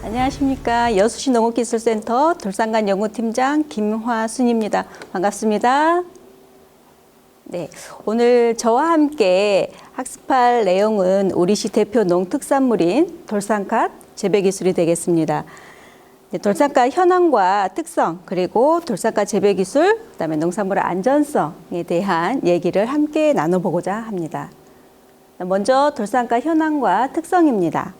안녕하십니까. 여수시 농업기술센터 돌산간 연구팀장 김화순입니다. 반갑습니다. 네, 오늘 저와 함께 학습할 내용은 우리시 대표 농특산물인 돌산갓 재배기술이 되겠습니다. 네, 돌산갓 현황과 특성, 그리고 돌산갓 재배기술, 그다음에 농산물의 안전성에 대한 얘기를 함께 나눠보고자 합니다. 먼저 돌산갓 현황과 특성입니다.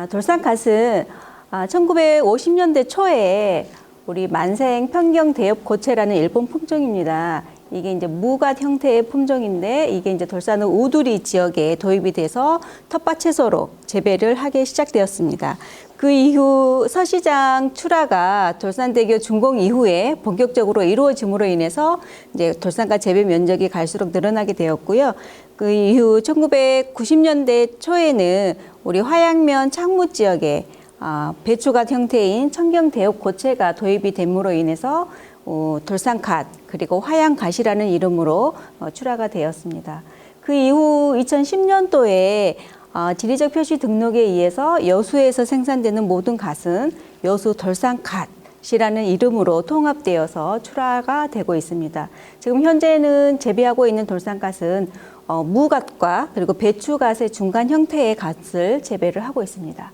돌산갓은 1950년대 초에 우리 만생 편경 대엽고체라는 일본 품종입니다. 이게 이제 무갓 형태의 품종인데 이게 이제 돌산의 우두리 지역에 도입이 돼서 텃밭 채소로 재배를 하기 시작되었습니다. 그 이후 서시장 출하가 돌산대교 준공 이후에 본격적으로 이루어짐으로 인해서 이제 돌산갓 재배 면적이 갈수록 늘어나게 되었고요. 그 이후 1990년대 초에는 우리 화양면 창무 지역에 배추갓 형태인 청경대엽고체가 도입이 됨으로 인해서 돌산갓 그리고 화양갓이라는 이름으로 출하가 되었습니다. 그 이후 2010년도에 지리적 표시 등록에 의해서 여수에서 생산되는 모든 갓은 여수 돌산갓이라는 이름으로 통합되어서 출하가 되고 있습니다. 지금 현재는 재배하고 있는 돌산갓은 무갓과 그리고 배추갓의 중간 형태의 갓을 재배를 하고 있습니다.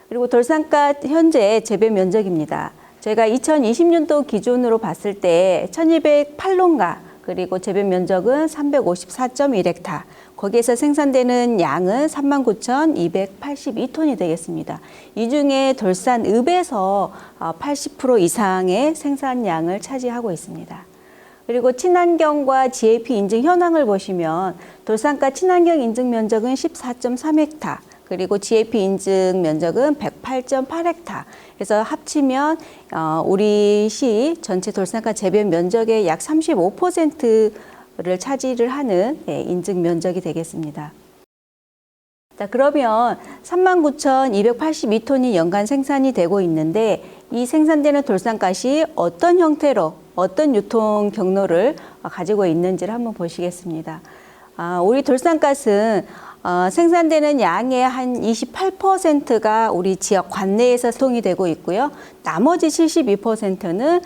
그리고 돌산갓 현재 재배 면적입니다. 저희가 2020년도 기준으로 봤을 때 1208농가 그리고 재배 면적은 354.1헥타, 거기에서 생산되는 양은 39,282톤이 되겠습니다. 이 중에 돌산읍에서 80% 이상의 생산량을 차지하고 있습니다. 그리고 친환경과 GAP 인증 현황을 보시면 돌산갓 친환경 인증 면적은 14.3헥타, 그리고 GAP 인증 면적은 108.8헥타. 그래서 합치면 우리 시 전체 돌산갓 재배 면적의 약 35%를 차지를 하는 인증 면적이 되겠습니다. 자, 그러면 39,282톤이 연간 생산이 되고 있는데 이 생산되는 돌산갓이 어떤 형태로 어떤 유통 경로를 가지고 있는지를 한번 보시겠습니다. 우리 돌산갓은 생산되는 양의 한 28%가 우리 지역 관내에서 유통이 되고 있고요. 나머지 72%는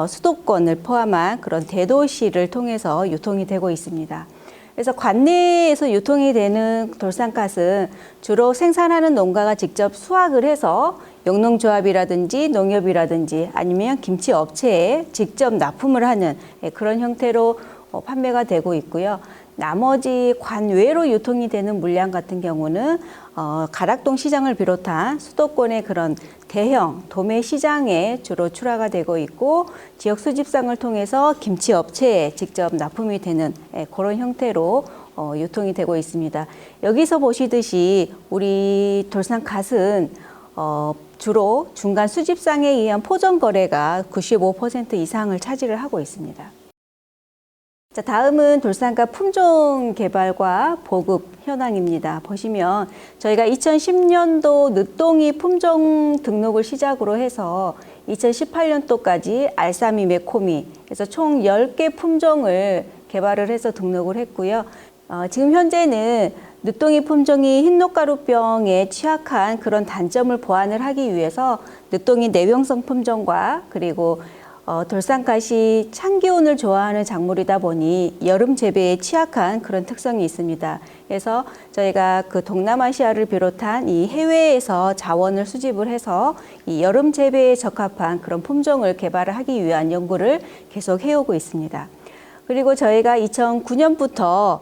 수도권을 포함한 그런 대도시를 통해서 유통이 되고 있습니다. 그래서 관내에서 유통이 되는 돌산갓은 주로 생산하는 농가가 직접 수확을 해서 영농조합이라든지 농협이라든지 아니면 김치 업체에 직접 납품을 하는 그런 형태로 판매가 되고 있고요. 나머지 관외로 유통이 되는 물량 같은 경우는 가락동 시장을 비롯한 수도권의 그런 대형 도매 시장에 주로 출하가 되고 있고 지역 수집상을 통해서 김치 업체에 직접 납품이 되는 그런 형태로 유통이 되고 있습니다. 여기서 보시듯이 우리 돌산갓은 주로 중간 수집상에 의한 포정 거래가 95% 이상을 차지를 하고 있습니다. 자, 다음은 돌산갓 품종 개발과 보급 현황입니다. 보시면 저희가 2010년도 늦동이 품종 등록을 시작으로 해서 2018년도까지 알싸미, 매코미 그래서 총 10개 품종을 개발을 해서 등록을 했고요. 지금 현재는 늦동이 품종이 흰노가루병에 취약한 그런 단점을 보완을 하기 위해서 늦동이 내병성 품종과 그리고 돌산갓이 찬기온을 좋아하는 작물이다 보니 여름 재배에 취약한 그런 특성이 있습니다. 그래서 저희가 그 동남아시아를 비롯한 이 해외에서 자원을 수집을 해서 이 여름 재배에 적합한 그런 품종을 개발을 하기 위한 연구를 계속 해오고 있습니다. 그리고 저희가 2009년부터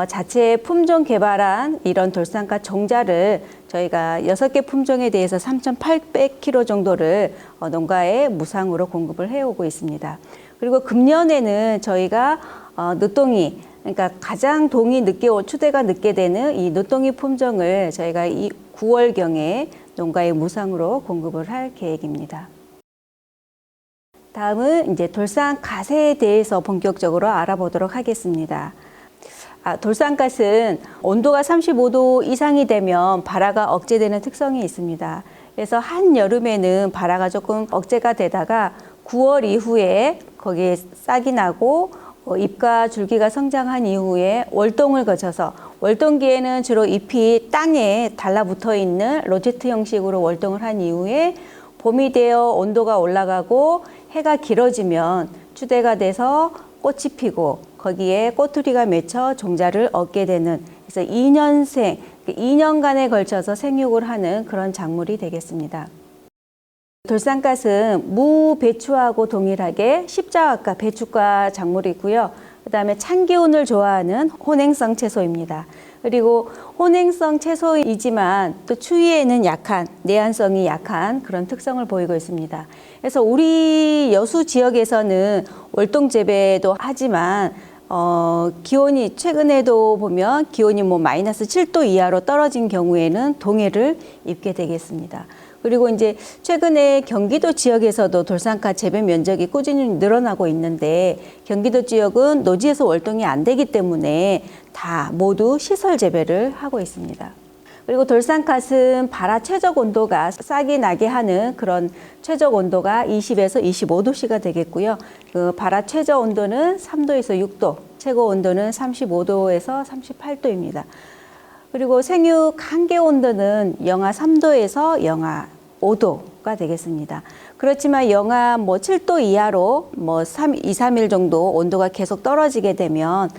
자체 품종 개발한 이런 돌산갓 종자를 저희가 6개 품종에 대해서 3,800kg 정도를 농가에 무상으로 공급을 해오고 있습니다. 그리고 금년에는 저희가 늦동이, 그러니까 가장 동이 늦게 추대가 늦게 되는 이 늦동이 품종을 저희가 이 9월경에 농가에 무상으로 공급을 할 계획입니다. 다음은 이제 돌산갓에 대해서 본격적으로 알아보도록 하겠습니다. 돌산갓은 온도가 35도 이상이 되면 발화가 억제되는 특성이 있습니다. 그래서 한여름에는 발화가 조금 억제가 되다가 9월 이후에 거기에 싹이 나고 잎과 줄기가 성장한 이후에 월동을 거쳐서 월동기에는 주로 잎이 땅에 달라붙어 있는 로제트 형식으로 월동을 한 이후에 봄이 되어 온도가 올라가고 해가 길어지면 추대가 돼서 꽃이 피고 거기에 꼬투리가 맺혀 종자를 얻게 되는, 그래서 2년간에 걸쳐서 생육을 하는 그런 작물이 되겠습니다. 돌산갓은 무, 배추하고 동일하게 십자화과, 배추과 작물이고요. 그 다음에 찬 기온을 좋아하는 혼행성 채소입니다. 그리고 혼행성 채소이지만 또 추위에는 약한, 내한성이 약한 그런 특성을 보이고 있습니다. 그래서 우리 여수 지역에서는 월동 재배도 하지만 기온이 최근에도 보면 기온이 마이너스 7도 이하로 떨어진 경우에는 동해를 입게 되겠습니다. 그리고 이제 최근에 경기도 지역에서도 돌산갓 재배 면적이 꾸준히 늘어나고 있는데, 경기도 지역은 노지에서 월동이 안 되기 때문에 다 모두 시설 재배를 하고 있습니다. 그리고 돌산갓은 발화 최적 온도가 싹이 나게 하는 그런 최적 온도가 20에서 25도씨가 되겠고요. 그 발화 최저 온도는 3도에서 6도, 최고 온도는 35도에서 38도입니다. 그리고 생육 한계 온도는 영하 3도에서 영하 5도가 되겠습니다. 그렇지만 영하 7도 이하로 2, 3일 정도 온도가 계속 떨어지게 되면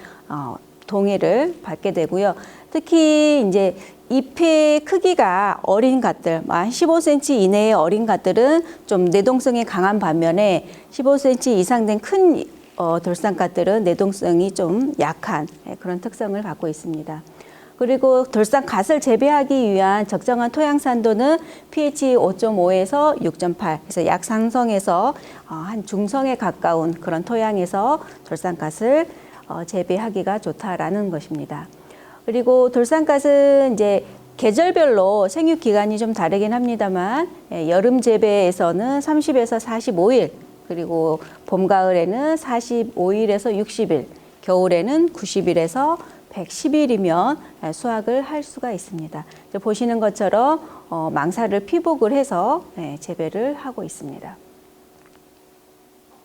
동해를 받게 되고요. 특히 이제 잎의 크기가 어린 갓들, 한 15cm 이내의 어린 갓들은 좀 내동성이 강한 반면에 15cm 이상 된 큰 돌산갓들은 내동성이 좀 약한 그런 특성을 갖고 있습니다. 그리고 돌산갓을 재배하기 위한 적정한 토양 산도는 pH 5.5에서 6.8, 그래서 약상성에서 한 중성에 가까운 그런 토양에서 돌산갓을 재배하기가 좋다라는 것입니다. 그리고 돌산갓은 이제 계절별로 생육 기간이 좀 다르긴 합니다만, 여름 재배에서는 30에서 45일, 그리고 봄, 가을에는 45일에서 60일, 겨울에는 90일에서 110일이면 수확을 할 수가 있습니다. 보시는 것처럼 망사를 피복을 해서 재배를 하고 있습니다.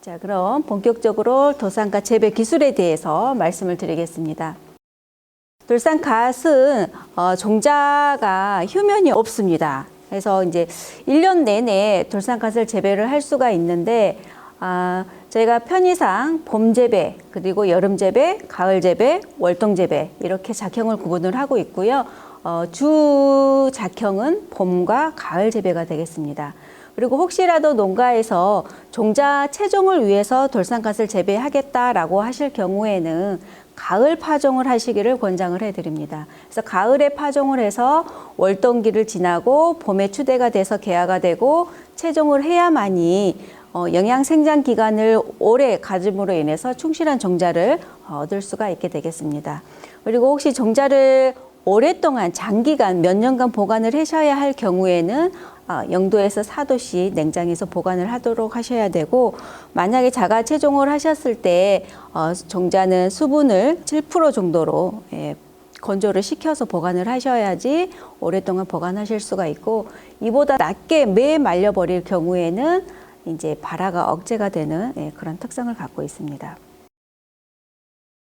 자, 그럼 본격적으로 돌산갓 재배 기술에 대해서 말씀을 드리겠습니다. 돌산갓은 종자가 휴면이 없습니다. 그래서 이제 1년 내내 돌산갓을 재배를 할 수가 있는데, 저희가 편의상 봄 재배, 그리고 여름 재배, 가을 재배, 월동 재배 이렇게 작형을 구분을 하고 있고요. 주 작형은 봄과 가을 재배가 되겠습니다. 그리고 혹시라도 농가에서 종자 채종을 위해서 돌산갓을 재배하겠다라고 하실 경우에는 가을 파종을 하시기를 권장을 해드립니다. 그래서 가을에 파종을 해서 월동기를 지나고 봄에 추대가 돼서 개화가 되고 채종을 해야만이 영양 생장 기간을 오래 가짐으로 인해서 충실한 종자를 얻을 수가 있게 되겠습니다. 그리고 혹시 종자를 오랫동안 장기간 몇 년간 보관을 하셔야 할 경우에는 0도에서 4도씩 냉장해서 보관을 하도록 하셔야 되고, 만약에 자가 채종을 하셨을 때 종자는 수분을 7% 정도로 건조를 시켜서 보관을 하셔야지 오랫동안 보관하실 수가 있고, 이보다 낮게 매에 말려버릴 경우에는 이제 발화가 억제가 되는 그런 특성을 갖고 있습니다.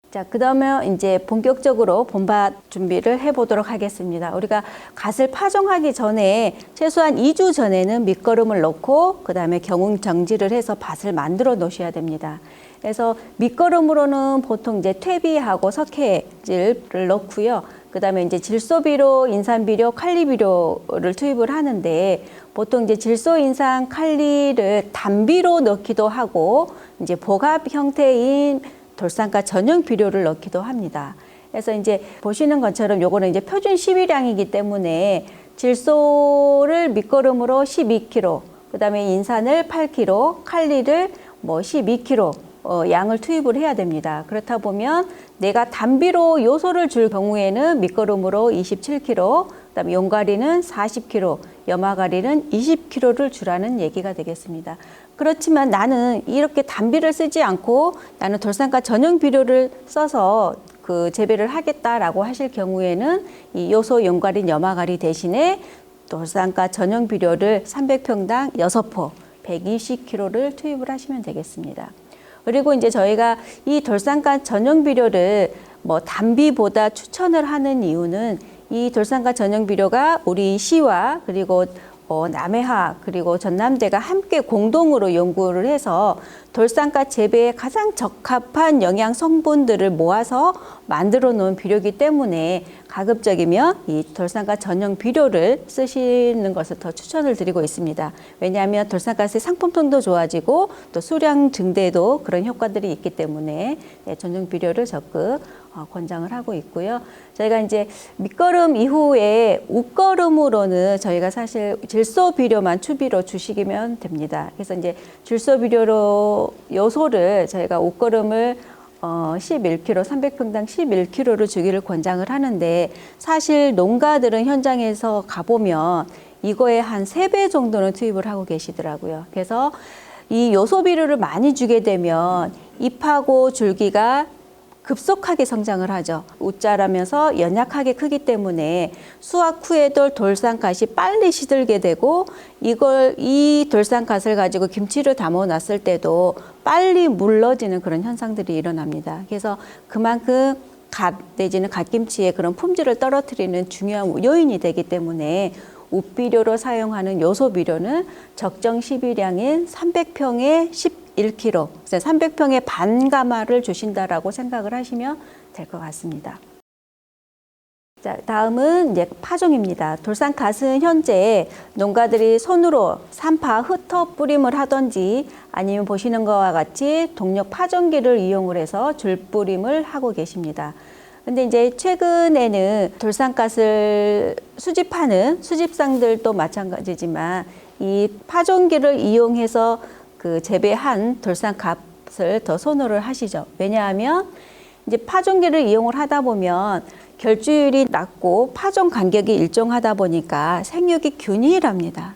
자, 그다음에 이제 본격적으로 봄밭 준비를 해보도록 하겠습니다. 우리가 갓을 파종하기 전에 최소한 2주 전에는 밑거름을 넣고 그다음에 경운 정지를 해서 밭을 만들어 놓으셔야 됩니다. 그래서 밑거름으로는 보통 이제 퇴비하고 석회질을 넣고요. 그다음에 이제 질소비료, 인산비료, 칼리비료를 투입을 하는데, 보통 이제 질소, 인산, 칼리를 단비로 넣기도 하고 이제 복합 형태인 돌산갓 전용 비료를 넣기도 합니다. 그래서 이제 보시는 것처럼 요거는 이제 표준 12량이기 때문에 질소를 밑거름으로 12kg, 그다음에 인산을 8kg, 칼리를 12kg 양을 투입을 해야 됩니다. 그렇다 보면 내가 단비로 요소를 줄 경우에는 밑거름으로 27kg, 그다음에 용가리는 40kg, 염화가리는 20kg를 주라는 얘기가 되겠습니다. 그렇지만 나는 이렇게 단비를 쓰지 않고 나는 돌산갓 전용 비료를 써서 그 재배를 하겠다라고 하실 경우에는 이 요소 용가리, 염화가리 대신에 돌산갓 전용 비료를 300평당 6포, 120kg를 투입을 하시면 되겠습니다. 그리고 이제 저희가 이 돌산갓 전용 비료를 뭐 단비보다 추천을 하는 이유는 이 돌산가 전용 비료가 우리 시와 그리고 남해화 그리고 전남대가 함께 공동으로 연구를 해서 돌산가 재배에 가장 적합한 영양 성분들을 모아서 만들어 놓은 비료이기 때문에 가급적이면 이 돌산가 전용 비료를 쓰시는 것을 더 추천을 드리고 있습니다. 왜냐하면 돌산가스의 상품성도 좋아지고 또 수량 증대도 그런 효과들이 있기 때문에 전용 비료를 적극 권장을 하고 있고요. 저희가 이제 밑거름 이후에 웃거름으로는 저희가 사실 질소 비료만 추비로 주시면 됩니다. 그래서 이제 질소 비료로 요소를 저희가 웃거름을 11kg, 300평당 11kg를 주기를 권장을 하는데 사실 농가들은 현장에서 가보면 이거에 한 3배 정도는 투입을 하고 계시더라고요. 그래서 이 요소 비료를 많이 주게 되면 잎하고 줄기가 급속하게 성장을 하죠. 웃자라면서 연약하게 크기 때문에 수확 후에도 돌산갓이 빨리 시들게 되고 이 돌산갓을 가지고 김치를 담아 놨을 때도 빨리 물러지는 그런 현상들이 일어납니다. 그래서 그만큼 갓 내지는 갓김치의 그런 품질을 떨어뜨리는 중요한 요인이 되기 때문에 웃비료로 사용하는 요소 비료는 적정 시비량인 300평에 11kg, 300평의 반 가마를 주신다라고 생각을 하시면 될 것 같습니다. 자, 다음은 이제 파종입니다. 돌산갓은 현재 농가들이 손으로 산파 흩어 뿌림을 하든지 아니면 보시는 것과 같이 동력 파종기를 이용을 해서 줄 뿌림을 하고 계십니다. 근데 이제 최근에는 돌산갓을 수집하는 수집상들도 마찬가지지만 이 파종기를 이용해서 그 재배한 돌산갓을 더 선호를 하시죠. 왜냐하면 이제 파종기를 이용을 하다 보면 결주율이 낮고 파종 간격이 일정하다 보니까 생육이 균일합니다.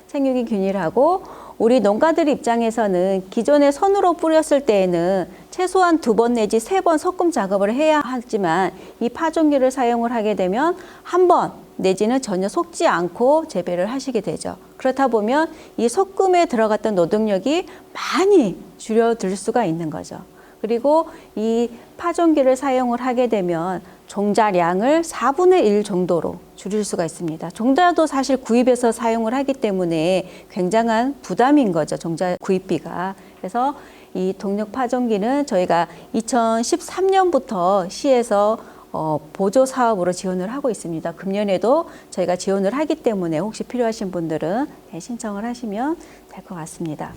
생육이 균일하고 우리 농가들 입장에서는 기존에 손으로 뿌렸을 때에는 최소한 2번 내지 3번 섞음 작업을 해야 하지만 이 파종기를 사용을 하게 되면 1번 내지는 전혀 섞지 않고 재배를 하시게 되죠. 그렇다 보면 이 섞음에 들어갔던 노동력이 많이 줄어들 수가 있는 거죠. 그리고 이 파종기를 사용을 하게 되면 종자량을 4분의 1 정도로 줄일 수가 있습니다. 종자도 사실 구입해서 사용을 하기 때문에 굉장한 부담인 거죠. 종자 구입비가. 그래서 이 동력 파종기는 저희가 2013년부터 시에서 보조 사업으로 지원을 하고 있습니다. 금년에도 저희가 지원을 하기 때문에 혹시 필요하신 분들은 신청을 하시면 될 것 같습니다.